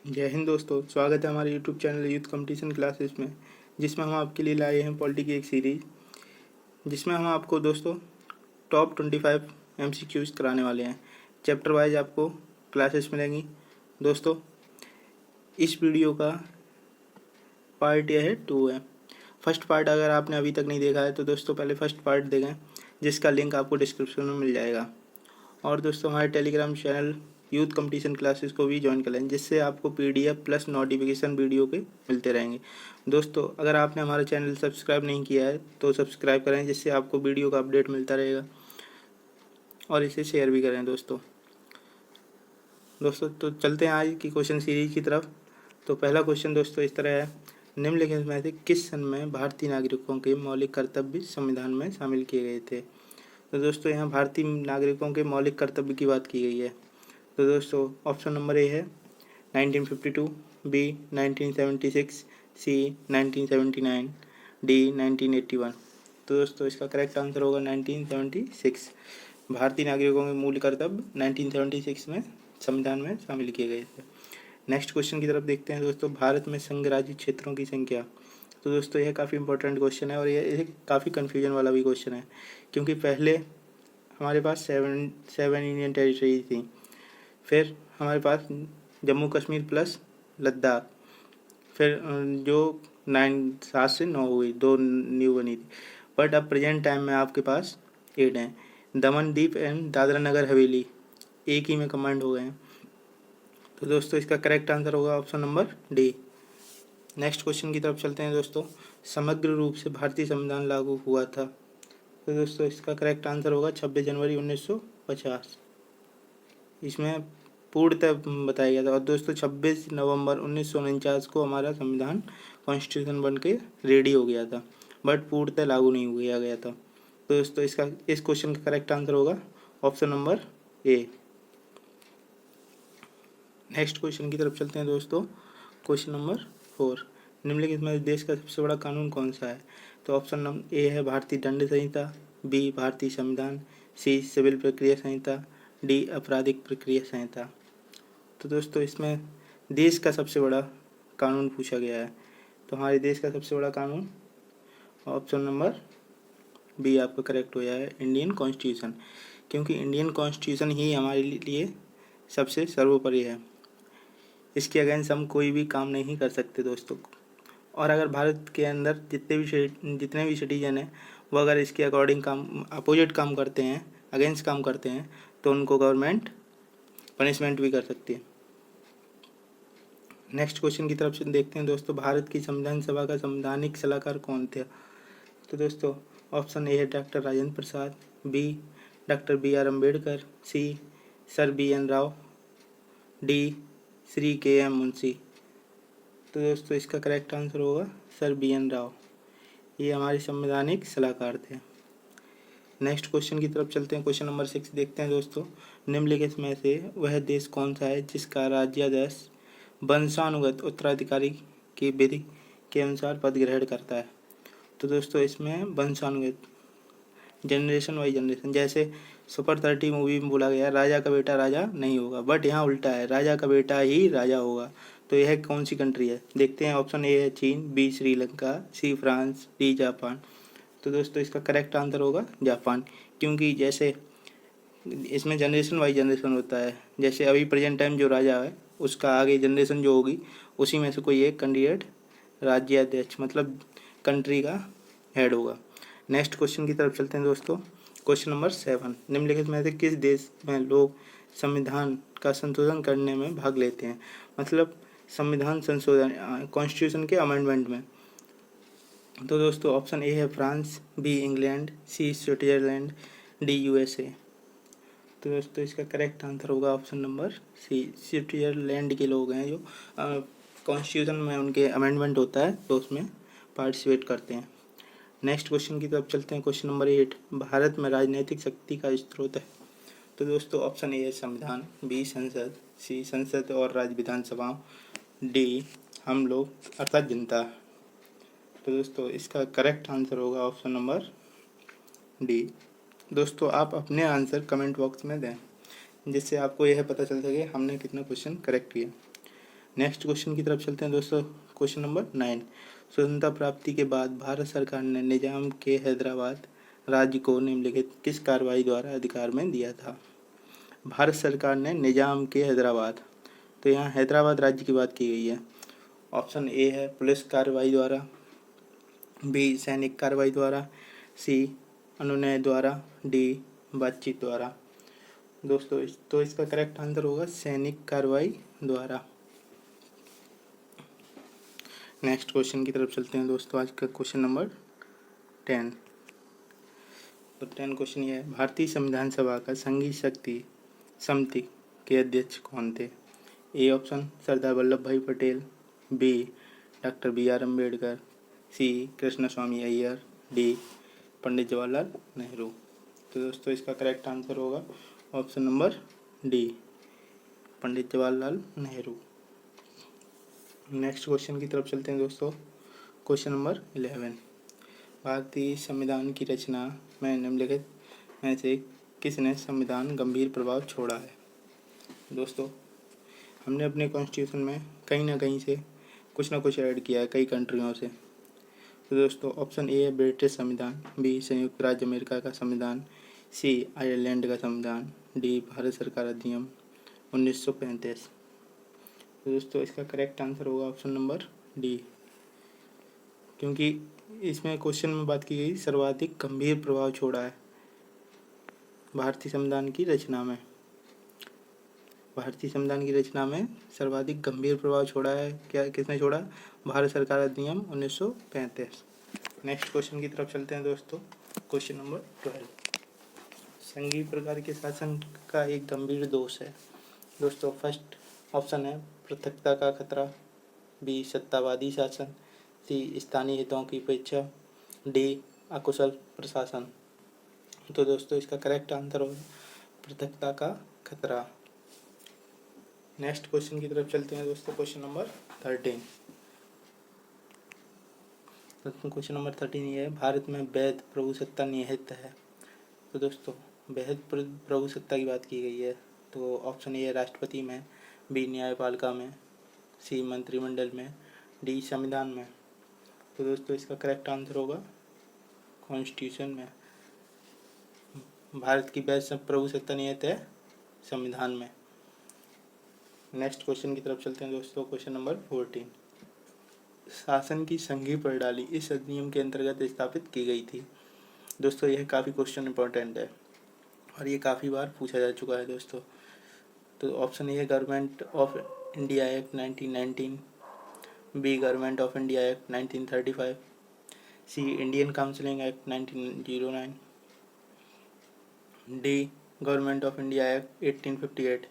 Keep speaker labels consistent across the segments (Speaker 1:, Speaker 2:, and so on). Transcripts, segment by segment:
Speaker 1: जय हिंद दोस्तों, स्वागत है हमारे YouTube channel youth competition classes में, जिसमें हम आपके लिए लाए हैं पॉलिटी की एक सीरीज, जिसमें हम आपको दोस्तों टॉप 25 MCQs कराने वाले हैं। चैप्टर वाइज आपको क्लासेस मिलेंगी। दोस्तों, इस वीडियो का पार्ट यह है 2 है। फर्स्ट पार्ट अगर आपने अभी तक नहीं देखा है तो दोस्तों पहले फर्स्ट पार्ट देखें, जिसका लिंक आपको डिस्क्रिप्शन में मिल जाएगा। और दोस्तों हमारे Telegram channel youth competition classes को भी ज्वाइन कर लें, जिससे आपको PDF प्लस नोटिफिकेशन वीडियो के मिलते रहेंगे। दोस्तों, अगर आपने हमारा चैनल सब्सक्राइब नहीं किया है तो सब्सक्राइब करें, जिससे आपको वीडियो का अपडेट मिलता रहेगा, और इसे शेयर भी करें। दोस्तों तो चलते हैं आज की क्वेश्चन सीरीज की तरफ। तो पहला क्वेश्चन दोस्तों इस तरह है, निम्नलिखित में से किस सन में भारतीय नागरिकों के मौलिक कर्तव्य संविधान में शामिल किए गए थे। तो दोस्तों यहाँ भारतीय नागरिकों के मौलिक कर्तव्य की बात की गई है। तो दोस्तों ऑप्शन नंबर ए है 1952, बी 1976, सी 1979, डी 1981। तो दोस्तों इसका करेक्ट आंसर होगा 1976। भारतीय नागरिकों के मूल कर्तव्य 1976 में संविधान में शामिल किए गए थे। नेक्स्ट क्वेश्चन की तरफ देखते हैं दोस्तों, भारत में संघ राज्य क्षेत्रों की संख्या। तो दोस्तों यह काफ़ी इंपॉर्टेंट क्वेश्चन है, और यह काफ़ी कन्फ्यूजन वाला भी क्वेश्चन है, क्योंकि पहले हमारे पास सेवन यूनियन टेरिटरी थी, फिर हमारे पास जम्मू कश्मीर प्लस लद्दाख, फिर जो 7 से 9 हुई, 2 न्यू बनी थी। बट अब प्रेजेंट टाइम में आपके पास 8 हैं। दमन दीप एंड दादरा नगर हवेली एक ही में कमांड हो गए हैं। तो दोस्तों इसका करेक्ट आंसर होगा option number D. Next question की तरफ चलते हैं दोस्तों, समग्र रूप से भारतीय संविधान लागू हुआ था। तो दोस्तों इसका करेक्ट आंसर होगा 26 जनवरी 1950। इसमें पूर्णतः बताया गया था। और दोस्तों 26 नवंबर 1949 को हमारा संविधान कॉन्स्टिट्यूशन बन के रेडी हो गया था, बट पूर्णतः लागू नहीं हो गया था। तो दोस्तों इस क्वेश्चन का करेक्ट आंसर होगा option number A. Next question की तरफ चलते हैं दोस्तों, क्वेश्चन नंबर 4, निम्नलिखित में देश का सबसे बड़ा कानून कौन सा है। तो ऑप्शन नंबर ए है भारतीय दंड संहिता, बी भारतीय संविधान, सी सिविल प्रक्रिया संहिता, डी आपराधिक प्रक्रिया संहिता। तो दोस्तों इसमें देश का सबसे बड़ा कानून पूछा गया है। तो हमारे देश का सबसे बड़ा कानून ऑप्शन नंबर बी आपका करेक्ट हो जाए, इंडियन कॉन्स्टिट्यूशन, क्योंकि इंडियन कॉन्स्टिट्यूशन ही हमारे लिए सबसे सर्वोपरि है। इसके अगेंस्ट हम कोई भी काम नहीं कर सकते दोस्तों। और अगर भारत के अंदर जितने भी सिटीजन हैं, वो अगर इसके अकॉर्डिंग अपोजिट काम करते हैं, अगेंस्ट काम करते हैं, तो उनको गवर्नमेंट पनिशमेंट भी कर सकती है। नेक्स्ट क्वेश्चन की तरफ से देखते हैं दोस्तों, भारत की संविधान सभा का संवैधानिक सलाहकार कौन थे। तो दोस्तों ऑप्शन ए है doctor Rajendra Prasad, B doctor BR Ambedkar, C sir BN Rao, D Shri KM Munshi. तो दोस्तों इसका करेक्ट आंसर होगा सर BN राव, ये हमारे संवैधानिक सलाहकार थे। नेक्स्ट क्वेश्चन की तरफ चलते हैं, क्वेश्चन नंबर 6 देखते हैं दोस्तों, निम्नलिखित में से वह देश कौन सा है जिसका राज्याध्यक्ष वंशानुगत उत्तराधिकारी की विधि के अनुसार पद ग्रहण करता है। तो दोस्तों इसमें वंशानुगत, जनरेशन वाइज जनरेशन, जैसे सुपर 30 मूवी में बोला गया राजा का बेटा राजा नहीं होगा, बट यहाँ उल्टा है, राजा का बेटा ही राजा होगा। तो यह कौन सी कंट्री है, देखते हैं। ऑप्शन ए है चीन, B Sri Lanka, C France, D Japan. तो दोस्तों इसका करेक्ट आंसर होगा जापान, क्योंकि जैसे इसमें जनरेशन वाइज जनरेशन होता है, जैसे अभी प्रेजेंट टाइम जो राजा है उसका आगे जनरेशन जो होगी उसी में से कोई एक कैंडिडेट राज्याध्यक्ष मतलब कंट्री का हेड होगा। नेक्स्ट क्वेश्चन की तरफ चलते हैं दोस्तों, क्वेश्चन नंबर 7, निम्नलिखित में से किस देश में लोग संविधान का संशोधन करने में भाग लेते हैं, मतलब संविधान संशोधन कॉन्स्टिट्यूशन के अमेंडमेंट में। तो दोस्तों ऑप्शन ए है फ्रांस, बी इंग्लैंड, सी स्विट्जरलैंड, डी USA। तो दोस्तों इसका करेक्ट आंसर होगा ऑप्शन नंबर सी, स्विट्जरलैंड के लोग हैं जो कॉन्स्टिट्यूशन में उनके अमेंडमेंट होता है तो उसमें पार्टिसिपेट करते हैं। नेक्स्ट क्वेश्चन की तरफ चलते हैं, क्वेश्चन नंबर 8, भारत में राजनीतिक शक्ति का स्रोत है। तो दोस्तों ऑप्शन ए है संविधान, बी संसद, सी संसद और राज्य विधानसभाओं, डी हम लोग अर्थात जनता। तो दोस्तों इसका करेक्ट आंसर होगा ऑप्शन नंबर डी। दोस्तों आप अपने आंसर कमेंट बॉक्स में दें, जिससे आपको यह पता चल सके हमने कितना क्वेश्चन करेक्ट किया। नेक्स्ट क्वेश्चन की तरफ चलते हैं दोस्तों। क्वेश्चन नंबर 9, स्वतंत्रता प्राप्ति के बाद भारत सरकार ने निजाम के हैदराबाद राज्य को निम्नलिखित किस कार्रवाई द्वारा अधिकार में दिया था? भारत सरकार ने निजाम के हैदराबाद, तो यहाँ हैदराबाद राज्य की बात की गई है। ऑप्शन ए है पुलिस कार्रवाई द्वारा, बी सैनिक कार्रवाई द्वारा, सी अनुनय द्वारा, डी बातचीत द्वारा। दोस्तों तो इसका करेक्ट आंसर होगा सैनिक कार्रवाई द्वारा। नेक्स्ट क्वेश्चन की तरफ चलते हैं दोस्तों। आज का क्वेश्चन नंबर 10। तो 10 क्वेश्चन ये है, भारतीय संविधान सभा का संघीय शक्ति समिति के अध्यक्ष कौन थे? A option Sardar Vallabhbhai Patel, B doctor B R Ambedkar, C Krishnaswami Iyer, D Pandit Jawaharlal Nehru. तो दोस्तों इसका करेक्ट आंसर होगा option number D, Pandit Jawaharlal Nehru. Next question की तरफ चलते हैं दोस्तों। क्वेश्चन नंबर 11, भारतीय संविधान की रचना में निम्नलिखित में से किसने संविधान गंभीर प्रभाव छोड़ा है? दोस्तों हमने अपने कॉन्स्टिट्यूशन में कहीं ना कहीं से कुछ ना कुछ ऐड किया है कई कंट्रियों से। तो दोस्तों ऑप्शन ए है ब्रिटिश संविधान, बी संयुक्त राज्य अमेरिका का संविधान, सी आयरलैंड का संविधान, डी भारत सरकार अधिनियम 1935। तो दोस्तों इसका करेक्ट आंसर होगा ऑप्शन नंबर डी, क्योंकि इसमें क्वेश्चन में बात की गई सर्वाधिक गंभीर प्रभाव छोड़ा है भारतीय संविधान की रचना में। भारतीय संविधान की रचना में सर्वाधिक गंभीर प्रभाव छोड़ा है, क्या किसने छोड़ा? भारत सरकार अधिनियम 1935। नेक्स्ट क्वेश्चन की तरफ चलते हैं दोस्तों। क्वेश्चन नंबर 12, संघीय प्रकार के शासन का एक गंभीर दोष है। दोस्तों फर्स्ट ऑप्शन है पृथकता का खतरा, बी सत्तावादी शासन, सी स्थानीय हितों की उपेक्षा, डी अकुशल प्रशासन। तो दोस्तों इसका करेक्ट आंसर होगा पृथकता का खतरा। नेक्स्ट क्वेश्चन की तरफ चलते हैं दोस्तों। Question number 13। क्वेश्चन नंबर 13 ये है, भारत में वैध प्रभुसत्ता निहित है। तो दोस्तों वैध प्रभुसत्ता की बात की गई है। तो ऑप्शन ए है राष्ट्रपति में, बी न्यायपालिका में, सी मंत्रिमंडल में, डी संविधान में। तो दोस्तों इसका करेक्ट आंसर होगा कॉन्स्टिट्यूशन में। भारत की वैध प्रभुसत्ता निहित है संविधान में। नेक्स्ट क्वेश्चन की तरफ चलते हैं दोस्तों। क्वेश्चन नंबर 14, शासन की संघीय प्रणाली इस अधिनियम के अंतर्गत स्थापित की गई थी। दोस्तों यह काफ़ी क्वेश्चन इंपॉर्टेंट है और ये काफ़ी बार पूछा जा चुका है दोस्तों। तो ऑप्शन ए है government of India act 1919, B government of India act 1935, C Indian counselling act 1909, D government of India act 1858।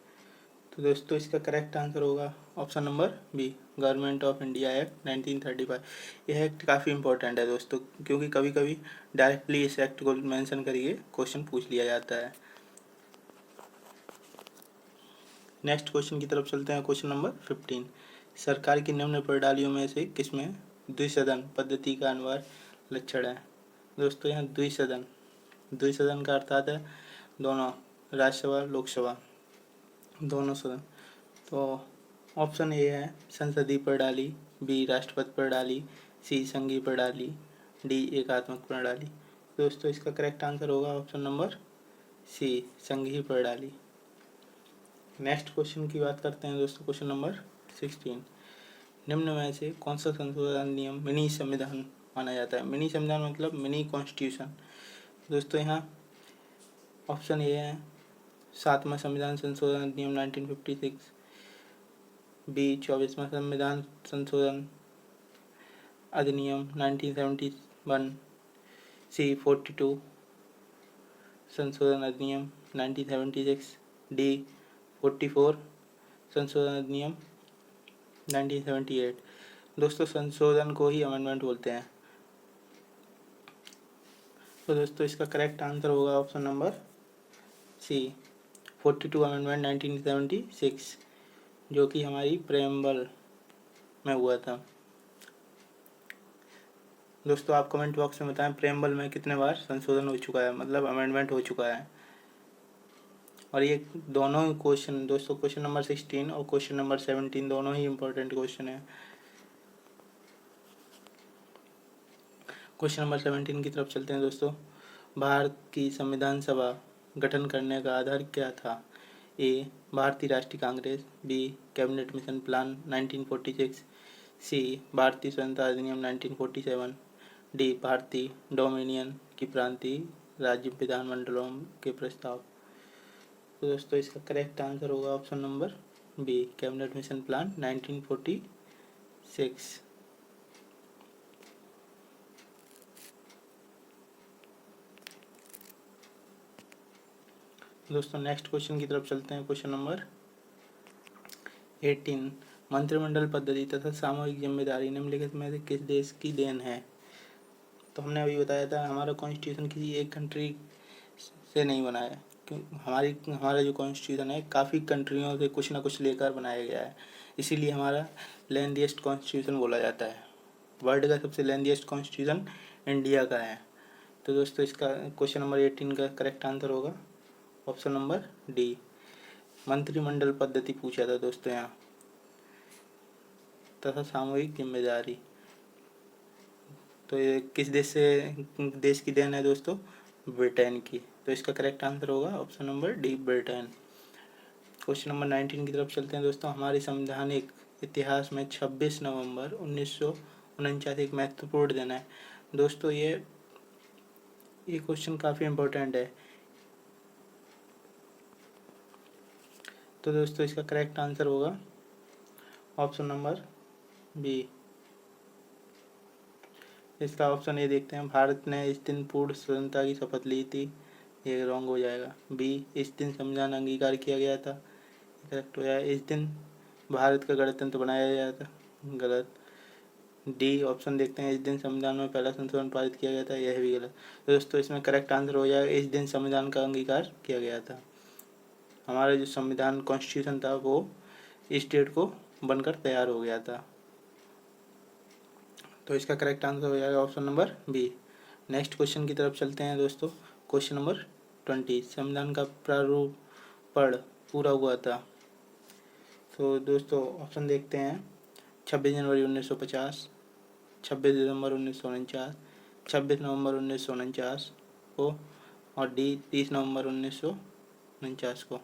Speaker 1: तो दोस्तों इसका करेक्ट आंसर होगा option number B, government of India act 1935। यह एक्ट काफ़ी इंपॉर्टेंट है दोस्तों, क्योंकि कभी कभी डायरेक्टली इस एक्ट को मेंशन करके क्वेश्चन पूछ लिया जाता है। नेक्स्ट क्वेश्चन की तरफ चलते हैं। क्वेश्चन नंबर 15, सरकार की निम्न प्रणालियों में से किसमें द्विसदन पद्धति का अनिवार्य लक्षण है? दोस्तों यहाँ द्विसदन का अर्थात है दोनों, राज्यसभा लोकसभा दोनों सदन। तो ऑप्शन ए है संसदीय प्रणाली, बी राष्ट्रपति प्रणाली, सी संघीय प्रणाली, डी एकात्मक प्रणाली। दोस्तों इसका करेक्ट आंसर होगा ऑप्शन नंबर सी, संघीय प्रणाली। नेक्स्ट क्वेश्चन की बात करते हैं दोस्तों। क्वेश्चन नंबर 16, निम्न में से कौन सा संशोधन नियम मिनी संविधान माना जाता है? मिनी संविधान मतलब मिनी कॉन्स्टिट्यूशन। दोस्तों यहाँ ऑप्शन ए है 7वां संविधान संशोधन अधिनियम 1956, बी 24वां संविधान संशोधन अधिनियम 1971, सी 42 संशोधन अधिनियम 1976, डी 44 संशोधन अधिनियम 1978। दोस्तों संशोधन को ही अमेंडमेंट बोलते हैं। तो दोस्तों इसका करेक्ट आंसर होगा ऑप्शन नंबर सी, 42 अमेंडमेंट 1976, जो कि हमारी प्रेम्बल में हुआ था। दोस्तों आप कमेंट बॉक्स में बताएं प्रेम्बल में कितने बार संशोधन हो चुका है, मतलब अमेंडमेंट हो चुका है। और ये दोनों ही क्वेश्चन दोस्तों, क्वेश्चन नंबर 16 और क्वेश्चन नंबर 17 दोनों ही इम्पोर्टेंट क्वेश्चन है। क्वेश्चन नंबर 17 की तरफ चलते हैं दोस्तों। भारत की संविधान सभा गठन करने का आधार क्या था? ए भारतीय राष्ट्रीय Congress, B cabinet mission plan 1946, C भारतीय स्वतंत्रता अधिनियम 1947, डी भारतीय डोमिनियन की प्रांतीय राज्य विधानमंडलों के प्रस्ताव। तो दोस्तों इसका करेक्ट आंसर होगा option number B, cabinet mission plan 1946। दोस्तों नेक्स्ट क्वेश्चन की तरफ चलते हैं। क्वेश्चन नंबर 18, मंत्रिमंडल पद्धति तथा सामूहिक जिम्मेदारी निम्नलिखित में से किस देश की देन है? तो हमने अभी बताया था हमारा कॉन्स्टिट्यूशन किसी एक कंट्री से नहीं बना है, हमारा जो कॉन्स्टिट्यूशन है काफ़ी कंट्रियों से कुछ ना कुछ लेकर बनाया गया है, इसीलिए हमारा लेंथीएस्ट कॉन्स्टिट्यूशन बोला जाता है। वर्ल्ड का सबसे लेंथीएस्ट कॉन्स्टिट्यूशन इंडिया का है। तो दोस्तों इसका क्वेश्चन नंबर 18 का करेक्ट आंसर होगा ऑप्शन नंबर डी, मंत्रिमंडल पद्धति पूछा था दोस्तों यहाँ, तथा सामूहिक जिम्मेदारी। तो ये किस देश की देन है दोस्तों? ब्रिटेन की। तो इसका करेक्ट आंसर होगा option number D, Britain. Question number 19 की तरफ चलते हैं दोस्तों। हमारे संवैधानिक इतिहास में 26 नवंबर 1949 एक महत्वपूर्ण दिन है। दोस्तों ये क्वेश्चन काफ़ी इम्पोर्टेंट है। तो दोस्तों इसका करेक्ट आंसर होगा ऑप्शन नंबर बी। इसका ऑप्शन ए देखते हैं, भारत ने इस दिन पूर्ण स्वतंत्रता की शपथ ली थी, ये रॉन्ग हो जाएगा। बी, इस दिन संविधान अंगीकार किया गया था, करेक्ट हो जाएगा। इस दिन भारत का गणतंत्र बनाया गया था, गलत। डी ऑप्शन देखते हैं, इस दिन संविधान में पहला संशोधन पारित किया गया था, यह भी गलत। तो दोस्तों इसमें करेक्ट आंसर हो जाएगा, इस दिन संविधान का अंगीकार किया गया था। हमारा जो संविधान कॉन्स्टिट्यूशन था वो इस डेट को बनकर तैयार हो गया था। तो इसका करेक्ट आंसर हो जाएगा option number B. Next question की तरफ चलते हैं दोस्तों। क्वेश्चन नंबर 20, संविधान का प्रारूपण पूरा हुआ था। तो दोस्तों ऑप्शन देखते हैं, 26 जनवरी 1950, 26 दिसंबर 1949, 26 नवंबर 1949 को, और डी 30 नवंबर 1949 को।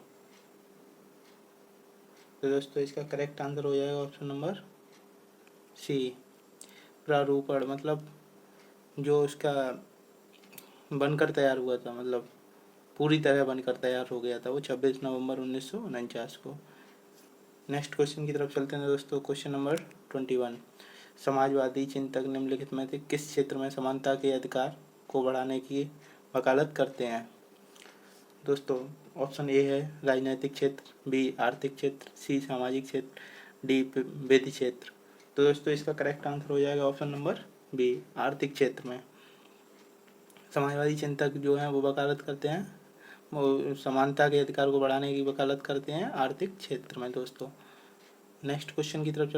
Speaker 1: तो दोस्तों इसका करेक्ट आंसर हो जाएगा ऑप्शन नंबर सी, प्रारूपण मतलब जो उसका बनकर तैयार हुआ था, मतलब पूरी तरह बनकर तैयार हो गया था, वो 26 नवंबर 1949 को। नेक्स्ट क्वेश्चन की तरफ चलते हैं दोस्तों। क्वेश्चन नंबर 21, समाजवादी चिंतक निम्नलिखित में से किस क्षेत्र में समानता के अधिकार को बढ़ाने की वकालत करते हैं? दोस्तों ऑप्शन ए है राजनीतिक क्षेत्र, बी आर्थिक क्षेत्र, सी सामाजिक क्षेत्र, डी विधि क्षेत्र। तो दोस्तों इसका करेक्ट आंसर हो जाएगा ऑप्शन नंबर बी, आर्थिक क्षेत्र में। समाजवादी चिंतक जो हैं वो वकालत करते हैं, वो समानता के अधिकार को बढ़ाने की वकालत करते हैं आर्थिक क्षेत्र में दोस्तों। नेक्स्ट क्वेश्चन की तरफ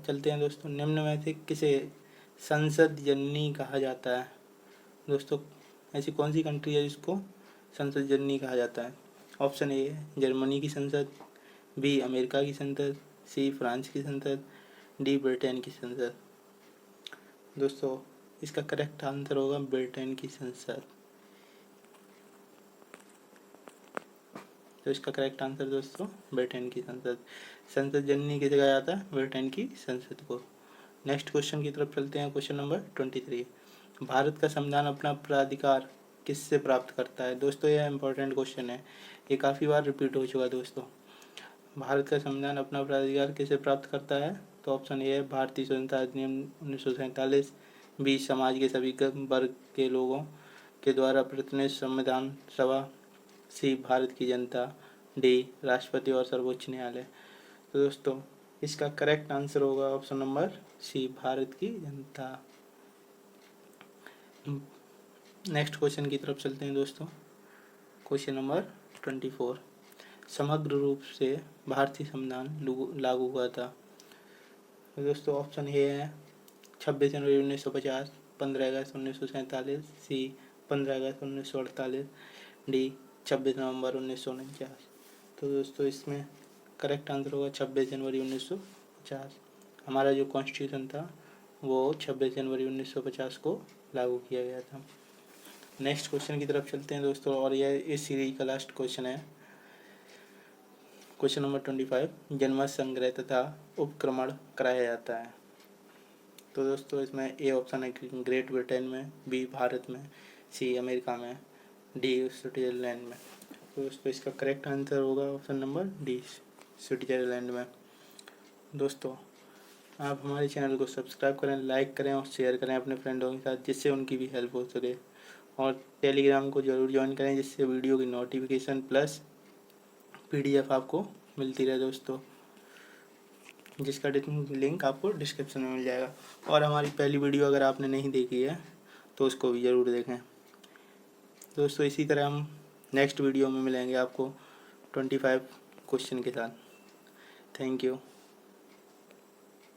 Speaker 1: चलते हैं दोस्तों। निम्न में से किसे संसद जननी कहा जाता है? दोस्तों ऐसी कौन सी कंट्री है जिसको संसद जननी कहा जाता है? ऑप्शन ए जर्मनी की संसद, बी अमेरिका की संसद, सी फ्रांस की संसद, डी ब्रिटेन की संसद। दोस्तों इसका करेक्ट आंसर होगा ब्रिटेन की संसद। तो इसका करेक्ट आंसर दोस्तों ब्रिटेन की संसद। संसद जननी किसे कहा जाता है? ब्रिटेन की संसद को। नेक्स्ट क्वेश्चन की तरफ चलते हैं। क्वेश्चन नंबर 23, भारत का संविधान अपना प्राधिकार किससे प्राप्त करता है? दोस्तों यह इंपॉर्टेंट क्वेश्चन है, ये काफ़ी बार रिपीट हो चुका दोस्तों। भारत का संविधान अपना प्राधिकार किससे प्राप्त करता है? तो ऑप्शन ए है भारतीय स्वतंत्रता अधिनियम 1947, बी समाज के सभी वर्ग के लोगों के द्वारा प्रतिनिधित संविधान सभा, सी भारत की जनता, डी राष्ट्रपति और सर्वोच्च न्यायालय। तो दोस्तों इसका करेक्ट आंसर होगा ऑप्शन नंबर सी, भारत की जनता। नेक्स्ट क्वेश्चन की तरफ चलते हैं दोस्तों। क्वेश्चन नंबर 24, समग्र रूप से भारतीय संविधान लागू हुआ था। तो दोस्तों ऑप्शन ए है 26 जनवरी 1950, 15 अगस्त 1947, सी 15 अगस्त 1948, डी 26 नवंबर 1949। तो दोस्तों इसमें करेक्ट आंसर होगा 26 जनवरी 1950। हमारा जो कॉन्स्टिट्यूशन था वो 26 जनवरी 1950 को लागू किया गया था। नेक्स्ट क्वेश्चन की तरफ चलते हैं दोस्तों, और यह इस सीरीज का लास्ट क्वेश्चन है। क्वेश्चन नंबर 25, जनमत संग्रह तथा उपक्रमण कराया जाता है। तो दोस्तों इसमें ए ऑप्शन है ग्रेट ब्रिटेन में, बी भारत में, सी अमेरिका में, डी स्विट्जरलैंड में। तो दोस्तों इसका करेक्ट आंसर होगा ऑप्शन नंबर डी, स्विट्जरलैंड में। दोस्तों आप हमारे चैनल को सब्सक्राइब करें, लाइक करें और शेयर करें अपने फ्रेंडों के साथ, जिससे उनकी भी हेल्प हो सके। और टेलीग्राम को ज़रूर ज्वाइन करें, जिससे वीडियो की नोटिफिकेशन प्लस PDF आपको मिलती रहे दोस्तों, जिसका लिंक आपको डिस्क्रिप्शन में मिल जाएगा। और हमारी पहली वीडियो अगर आपने नहीं देखी है तो उसको भी ज़रूर देखें दोस्तों। इसी तरह हम नेक्स्ट वीडियो में मिलेंगे आपको 25 क्वेश्चन के साथ। Thank you.